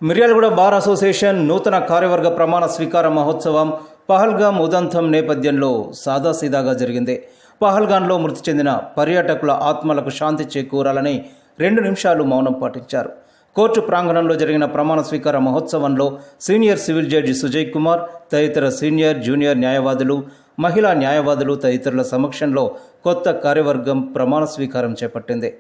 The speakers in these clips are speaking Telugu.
మిర్యాలగూడ బార్ అసోసియేషన్ నూతన కార్యవర్గ ప్రమాణ స్వీకార మహోత్సవం పహల్గాం ఉదంతం నేపథ్యంలో సాదాసీదాగా జరిగింది. పహల్గాంలో మృతి చెందిన పర్యాటకుల ఆత్మలకు శాంతి చేకూరాలని 2 నిమిషాలు మౌనం పాటించారు. కోర్టు ప్రాంగణంలో జరిగిన ప్రమాణ స్వీకార మహోత్సవంలో senior civil judge Sujay Kumar తదితర సీనియర్, జూనియర్ న్యాయవాదులు, మహిళా న్యాయవాదులు తదితరుల సమక్షంలో కొత్త కార్యవర్గం ప్రమాణ స్వీకారం చేపట్టింది.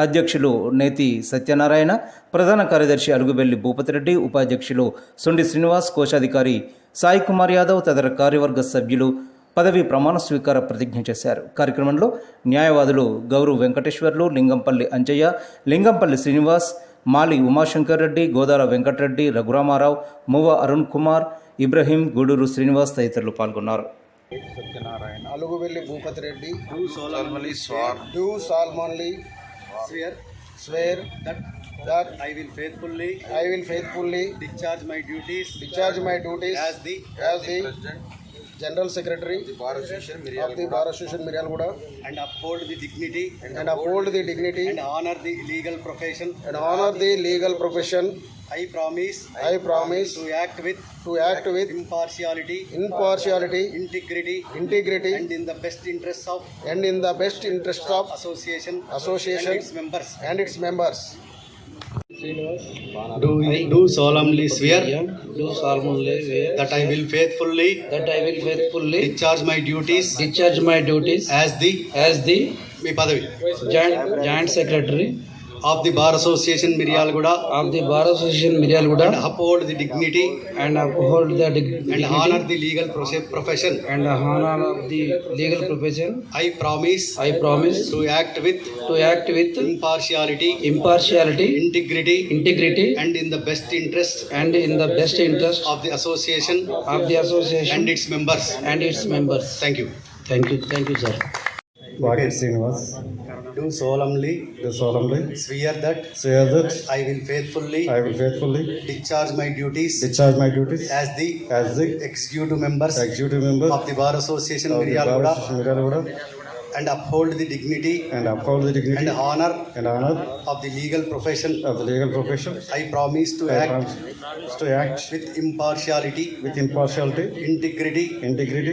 అధ్యక్షులు నేతి సత్యనారాయణ, ప్రధాన కార్యదర్శి అలుగుబెల్లి భూపతిరెడ్డి, ఉపాధ్యక్షులు సుండి శ్రీనివాస్, కోశాధికారి సాయి కుమార్ యాదవ్ తదితర కార్యవర్గ సభ్యులు పదవి ప్రమాణ స్వీకార ప్రతిజ్ఞ చేశారు. కార్యక్రమంలో న్యాయవాదులు గౌరు వెంకటేశ్వర్లు, లింగంపల్లి అంజయ్య, లింగంపల్లి శ్రీనివాస్, మాలి ఉమాశంకర్ రెడ్డి, గోదాల వెంకటరెడ్డి, రఘురామారావు, మువ్వ అరుణ్ కుమార్, ఇబ్రహీం, గూడూరు శ్రీనివాస్ తదితరులు పాల్గొన్నారు. Satyanarayana, Alugubelli Bhupathi Reddy, do solemnly swear that I will faithfully discharge my duties as the General Secretary of the Bar Association Miryalagooda and uphold the dignity and honor the legal profession. I promise to act with impartiality, integrity, and in the best interests of association and its members. Do solemnly swear that I will faithfully discharge my duties as the Joint Secretary of the Bar Association Miryalagooda and uphold the dignity and honor the legal profession. I promise to act with impartiality, integrity, and in the best interest of the association and its members. Thank you. sir. Vakit Srinivas, Do solemnly swear that I will faithfully discharge my duties as the executive members of the Bar Association Miryalagooda and uphold the dignity and honor of the legal profession. I promise to act with impartiality, integrity,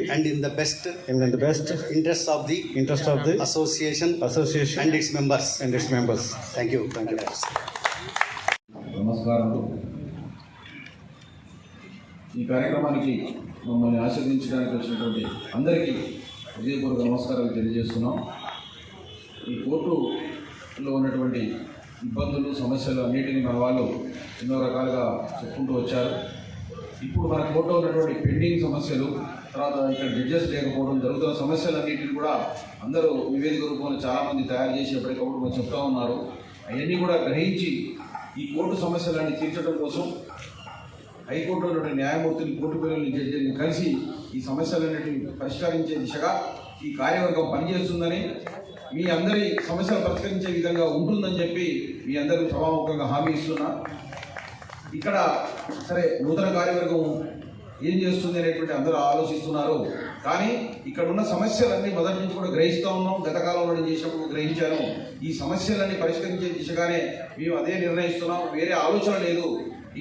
and in the best interest of the association and its members. Thank you. నమస్కారాలు. ఈ కార్యక్రమానికి మమ్మల్ని ఆశీర్వదించడానికి వచ్చినటువంటి అందరికీ హృదయపూర్వక నమస్కారాలు తెలియజేస్తున్నాం. ఈ కోర్టులో ఉన్నటువంటి ఇబ్బందులు, సమస్యలు అన్నిటినీ మన వాళ్ళు ఎన్నో రకాలుగా చెప్పుకుంటూ వచ్చారు. ఇప్పుడు మన కోర్టులో ఉన్నటువంటి పెండింగ్ సమస్యలు, తర్వాత ఇక్కడ జడ్జెస్ లేకపోవడం, జరుగుతున్న సమస్యలన్నింటినీ కూడా అందరూ నివేదిక రూపంలో చాలామంది తయారు చేసి ఎప్పటికప్పుడు మనం చెప్తా ఉన్నారు. అవన్నీ కూడా గ్రహించి ఈ కోర్టు సమస్యలన్నీ తీర్చడం కోసం హైకోర్టులో ఉన్నటువంటి న్యాయమూర్తులు, కోర్టు పిల్లల్ని, జడ్జిని కలిసి ఈ సమస్యలన్నిటిని పరిష్కరించే దిశగా ఈ కార్యవర్గం పనిచేస్తుందని, మీ అందరి సమస్యలు పరిష్కరించే విధంగా ఉంటుందని చెప్పి మీ అందరూ సభాముఖంగా హామీ ఇస్తున్నా. ఇక్కడ సరే నూతన కార్యవర్గం ఏం చేస్తుంది అనేటువంటి అందరూ ఆలోచిస్తున్నారు. కానీ ఇక్కడ ఉన్న సమస్యలన్నీ మొదటి నుంచి కూడా గ్రహిస్తూ ఉన్నాం. గత కాలంలో నేను చేసినప్పుడు గ్రహించాను. ఈ సమస్యలన్నీ పరిష్కరించే దిశగానే మేము అదే నిర్ణయిస్తున్నాం. వేరే ఆలోచన లేదు.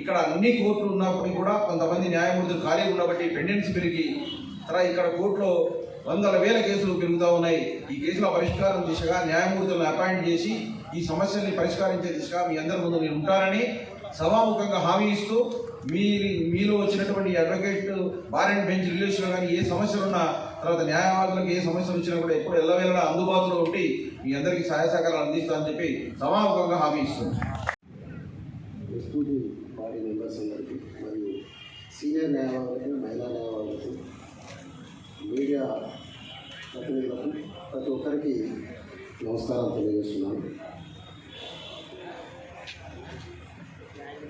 ఇక్కడ అన్ని కోర్టులు ఉన్నప్పటికీ కూడా కొంతమంది న్యాయమూర్తులు ఖాళీ ఉన్నప్పటికీ పెండెన్సీ పెరిగి తర్వాత ఇక్కడ కోర్టులో వందల వేల కేసులు పెరుగుతూ ఉన్నాయి. ఈ కేసుల పరిష్కారం దిశగా న్యాయమూర్తులను అపాయింట్ చేసి ఈ సమస్యల్ని పరిష్కరించే దిశగా మీ అందరి ముందు నేను ఉంటానని సభాముఖంగా హామీ ఇస్తూ, మీలో వచ్చినటువంటి అడ్వకేట్ బార్ అండ్ బెంచ్ రిలేషన్లో కానీ ఏ సమస్యలు ఉన్నా, తర్వాత న్యాయవాదులకు ఏ సమస్యలు వచ్చినా కూడా ఎప్పుడు ఎల్లవేళలా అందుబాటులో ఉండి మీ అందరికీ సహాయ సహకారాలు అందిస్తామని చెప్పి సభాముఖంగా హామీ ఇస్తుంది. బాడీ మెంబర్స్ అందరికీ మరియు సీనియర్ న్యాయవాదులకు, మహిళా న్యాయవాదులకు, మీడియా ప్రతినిధులకు ప్రతి ఒక్కరికి నమస్కారం తెలియజేస్తున్నాను.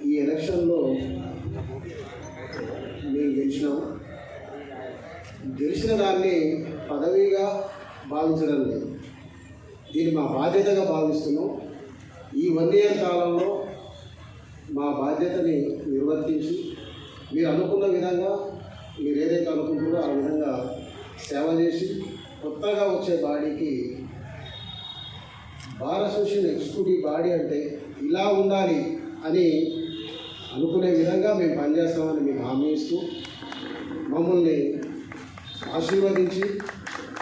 ఈ ఎలక్షన్లో మేము గెలిచిన దాన్ని పదవిగా భావించడం లేదు. దీన్ని మా బాధ్యతగా భావిస్తున్నాం. ఈ 1 year కాలంలో మా బాధ్యతని నిర్వర్తించి మీరు అనుకున్న విధంగా, మీరు ఏదైతే అనుకుంటారో ఆ విధంగా సేవ చేసి కొత్తగా వచ్చే బాడీకి బార్ అసోసియేషన్ ఎగ్జిక్యూటివ్ బాడీ అంటే ఇలా ఉండాలి అని అనుకునే విధంగా మేము పనిచేస్తామని మీకు హామీ ఇస్తూ మమ్మల్ని ఆశీర్వదించి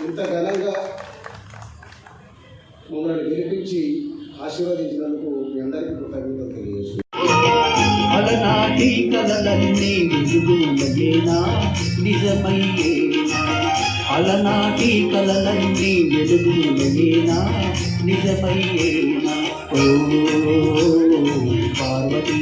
ఇంత ఘనంగా మమ్మల్ని గెలిపించి ఆశీర్వదించినందుకు మీ అందరికీ కృతజ్ఞతలు తెలియజేస్తున్నాను. అలనాటి కలలన్నీ వెలుగులయేనా నిజమయ్యేనా, అలనాటి కలలన్నీ వెలుగులయేనా నిజమయ్యేనా. ఓ పార్వతీ